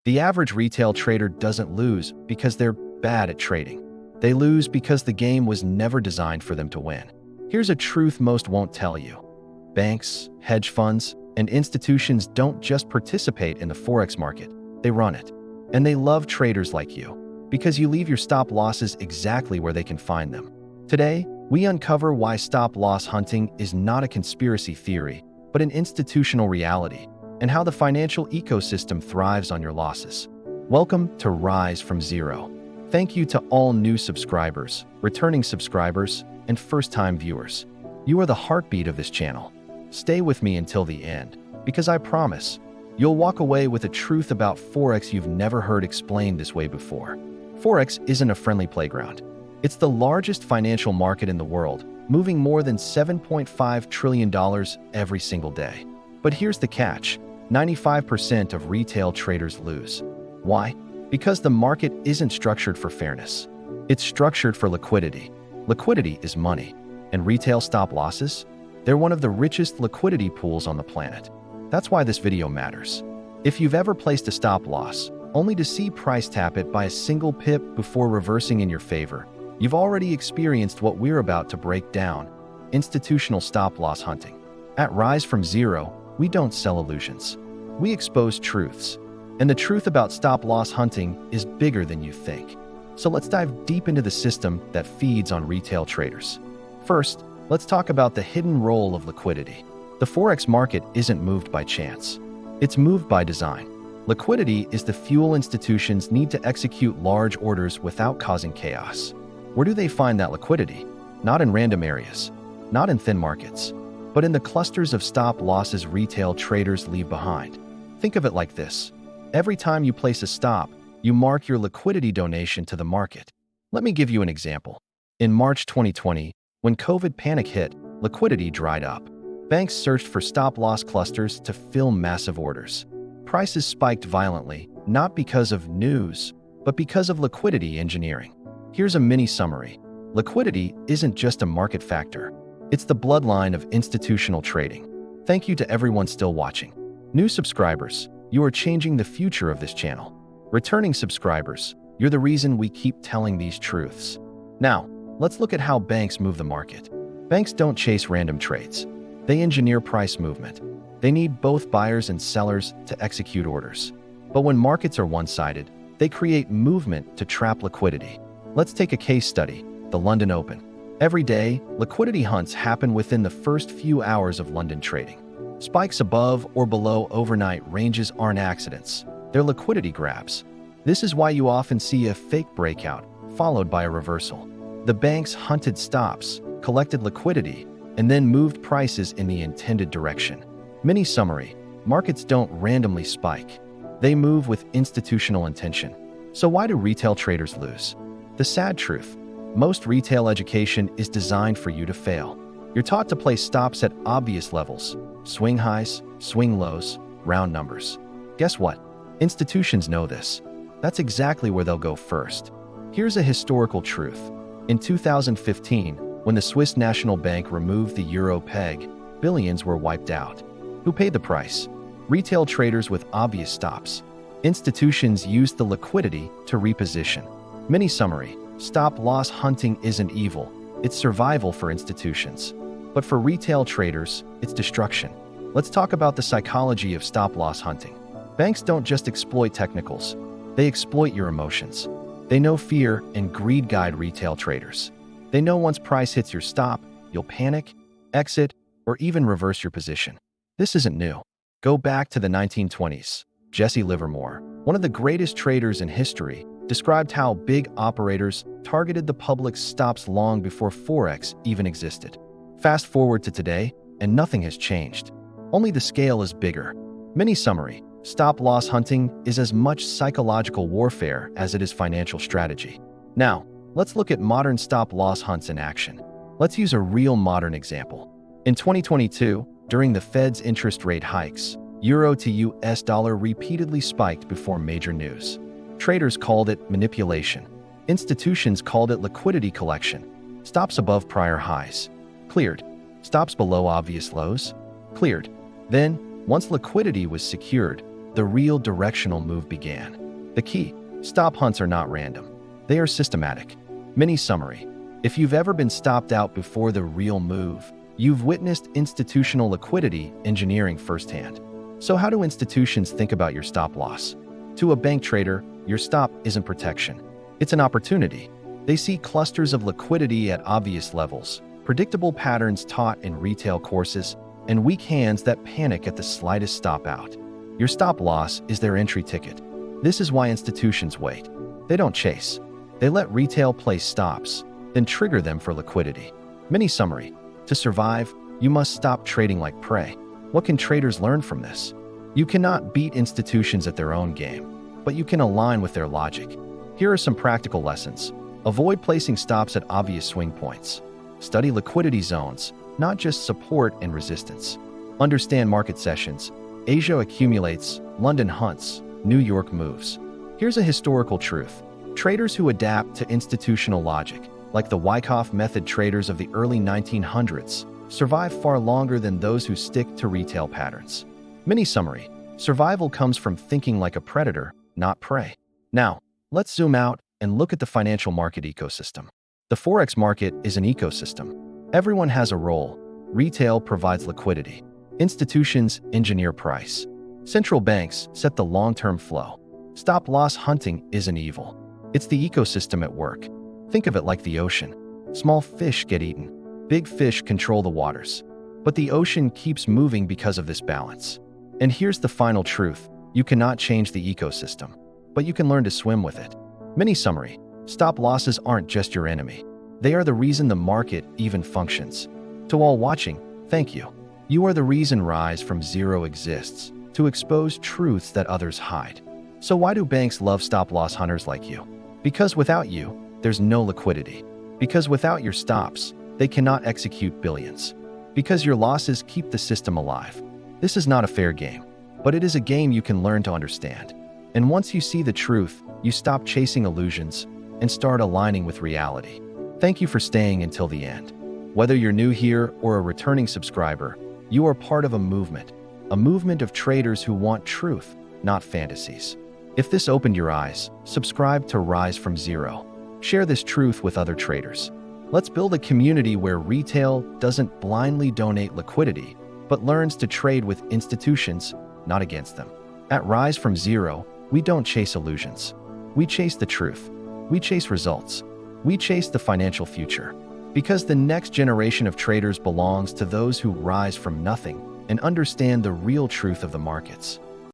The average retail trader doesn't lose because they're bad at trading. They lose because the game was never designed for them to win. Here's a truth most won't tell you. Banks, hedge funds, and institutions don't just participate in the Forex market, they run it. And they love traders like you, because you leave your stop losses exactly where they can find them. Today, we uncover why stop-loss hunting is not a conspiracy theory, but an institutional reality, and how the financial ecosystem thrives on your losses. Welcome to Rise from Zero. Thank you to all new subscribers, returning subscribers, and first-time viewers. You are the heartbeat of this channel. Stay with me until the end, because I promise, you'll walk away with a truth about Forex you've never heard explained this way before. Forex isn't a friendly playground. It's the largest financial market in the world, moving more than $7.5 trillion every single day. But here's the catch: 95% of retail traders lose. Why? Because the market isn't structured for fairness. It's structured for liquidity. Liquidity is money. And retail stop losses? They're one of the richest liquidity pools on the planet. That's why this video matters. If you've ever placed a stop loss, only to see price tap it by a single pip before reversing in your favor, you've already experienced what we're about to break down: institutional stop-loss hunting. At Rise from Zero, we don't sell illusions. We expose truths. And the truth about stop-loss hunting is bigger than you think. So let's dive deep into the system that feeds on retail traders. First, let's talk about the hidden role of liquidity. The Forex market isn't moved by chance. It's moved by design. Liquidity is the fuel institutions need to execute large orders without causing chaos. Where do they find that liquidity? Not in random areas, not in thin markets, but in the clusters of stop losses retail traders leave behind. Think of it like this. Every time you place a stop, you mark your liquidity donation to the market. Let me give you an example. In March 2020, when COVID panic hit, liquidity dried up. Banks searched for stop-loss clusters to fill massive orders. Prices spiked violently, not because of news, but because of liquidity engineering. Here's a mini summary. Liquidity isn't just a market factor. It's the bloodline of institutional trading. Thank you to everyone still watching. New subscribers, you are changing the future of this channel. Returning subscribers, you're the reason we keep telling these truths. Now, let's look at how banks move the market. Banks don't chase random trades. They engineer price movement. They need both buyers and sellers to execute orders. But when markets are one-sided, they create movement to trap liquidity. Let's take a case study, the London Open. Every day, liquidity hunts happen within the first few hours of London trading. Spikes above or below overnight ranges aren't accidents. They're liquidity grabs. This is why you often see a fake breakout, followed by a reversal. The banks hunted stops, collected liquidity, and then moved prices in the intended direction. Mini summary: markets don't randomly spike. They move with institutional intention. So why do retail traders lose? The sad truth: most retail education is designed for you to fail. You're taught to place stops at obvious levels: swing highs, swing lows, round numbers. Guess what? Institutions know this. That's exactly where they'll go first. Here's a historical truth. In 2015, when the Swiss National Bank removed the euro peg, billions were wiped out. Who paid the price? Retail traders with obvious stops. Institutions used the liquidity to reposition. Mini summary: stop-loss hunting isn't evil. It's survival for institutions. But for retail traders, it's destruction. Let's talk about the psychology of stop-loss hunting. Banks don't just exploit technicals. They exploit your emotions. They know fear and greed guide retail traders. They know once price hits your stop, you'll panic, exit, or even reverse your position. This isn't new. Go back to the 1920s. Jesse Livermore, one of the greatest traders in history, described how big operators targeted the public's stops long before Forex even existed. Fast forward to today, and nothing has changed. Only the scale is bigger. Mini summary: stop-loss hunting is as much psychological warfare as it is financial strategy. Now, let's look at modern stop-loss hunts in action. Let's use a real modern example. In 2022, during the Fed's interest rate hikes, euro to US dollar repeatedly spiked before major news. Traders called it manipulation. Institutions called it liquidity collection. Stops above prior highs. Cleared. Stops below obvious lows. Cleared. Then, once liquidity was secured, the real directional move began. The key: stop hunts are not random. They are systematic. Mini summary: if you've ever been stopped out before the real move, you've witnessed institutional liquidity engineering firsthand. So how do institutions think about your stop loss? To a bank trader, your stop isn't protection. It's an opportunity. They see clusters of liquidity at obvious levels, predictable patterns taught in retail courses, and weak hands that panic at the slightest stop out. Your stop loss is their entry ticket. This is why institutions wait. They don't chase. They let retail place stops, then trigger them for liquidity. Mini summary: to survive, you must stop trading like prey. What can traders learn from this? You cannot beat institutions at their own game, but you can align with their logic. Here are some practical lessons. Avoid placing stops at obvious swing points. Study liquidity zones, not just support and resistance. Understand market sessions. Asia accumulates, London hunts, New York moves. Here's a historical truth. Traders who adapt to institutional logic, like the Wyckoff method traders of the early 1900s, survive far longer than those who stick to retail patterns. Mini summary: survival comes from thinking like a predator, not prey. Now, let's zoom out and look at the financial market ecosystem. The Forex market is an ecosystem. Everyone has a role. Retail provides liquidity. Institutions engineer price. Central banks set the long-term flow. Stop-loss hunting isn't evil. It's the ecosystem at work. Think of it like the ocean. Small fish get eaten. Big fish control the waters. But the ocean keeps moving because of this balance. And here's the final truth. You cannot change the ecosystem, but you can learn to swim with it. Mini summary: stop losses aren't just your enemy. They are the reason the market even functions. To all watching, thank you. You are the reason Rise from Zero exists, to expose truths that others hide. So why do banks love stop-loss hunters like you? Because without you, there's no liquidity. Because without your stops, they cannot execute billions. Because your losses keep the system alive. This is not a fair game, but it is a game you can learn to understand. And once you see the truth, you stop chasing illusions and start aligning with reality. Thank you for staying until the end. Whether you're new here or a returning subscriber, you are part of a movement of traders who want truth, not fantasies. If this opened your eyes, subscribe to Rise from Zero. Share this truth with other traders. Let's build a community where retail doesn't blindly donate liquidity, but learns to trade with institutions, not against them. At Rise from Zero, we don't chase illusions. We chase the truth. We chase results. We chase the financial future. Because the next generation of traders belongs to those who rise from nothing and understand the real truth of the markets.